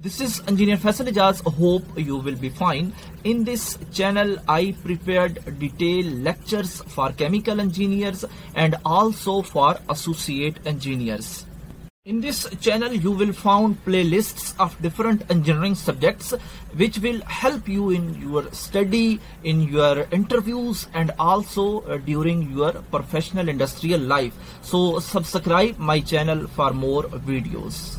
This is Engineer Faisal Ijaz. Hope you will be fine. In this channel, I prepared detailed lectures for chemical engineers and also for associate engineers. In this channel, you will find playlists of different engineering subjects which will help you in your study, in your interviews, and also during your professional industrial life. So subscribe my channel for more videos.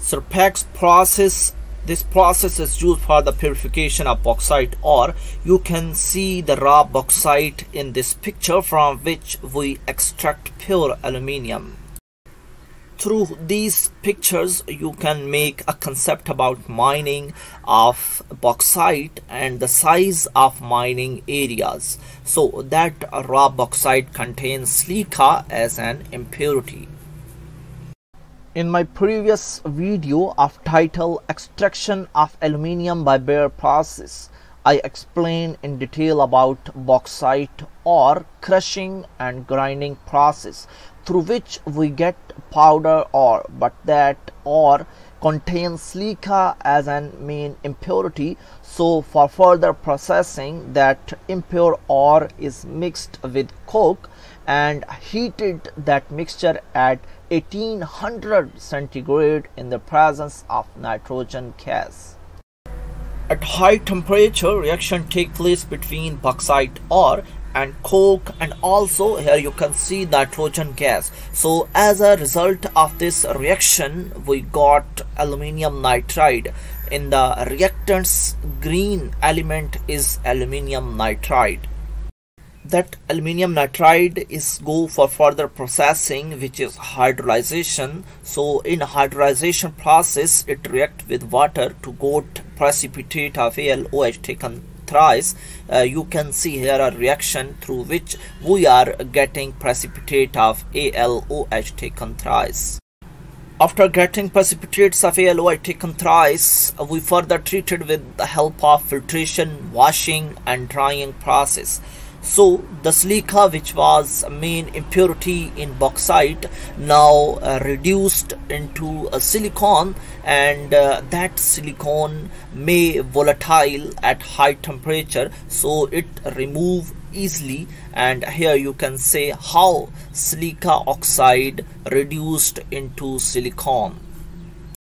So Pearks process, this process is used for the purification of bauxite ore. You can see the raw bauxite in this picture from which we extract pure aluminium. Through these pictures you can make a concept about mining of bauxite and the size of mining areas. So that raw bauxite contains silica as an impurity. In my previous video of title Extraction of Aluminium by bare process, I explained in detail about bauxite ore crushing and grinding process through which we get powder ore, but that ore contains silica as an main impurity. So for further processing, that impure ore is mixed with coke and heated that mixture at 1800 centigrade in the presence of nitrogen gas. At high temperature, reaction takes place between bauxite ore and coke, and also here you can see nitrogen gas. So as a result of this reaction, we got aluminium nitride. In the reactants, green element is aluminium nitride. That aluminium nitride is go for further processing, which is hydrolyzation. So in hydrolyzation process, it react with water to get precipitate of AlOH taken thrice. You can see here a reaction through which we are getting precipitate of AlOH taken thrice. After getting precipitates of AlOH taken thrice, we further treated with the help of filtration, washing and drying process. So the silica, which was a main impurity in bauxite, now reduced into a silicon, and that silicon may volatile at high temperature, so it remove easily. And here you can say how silica oxide reduced into silicon.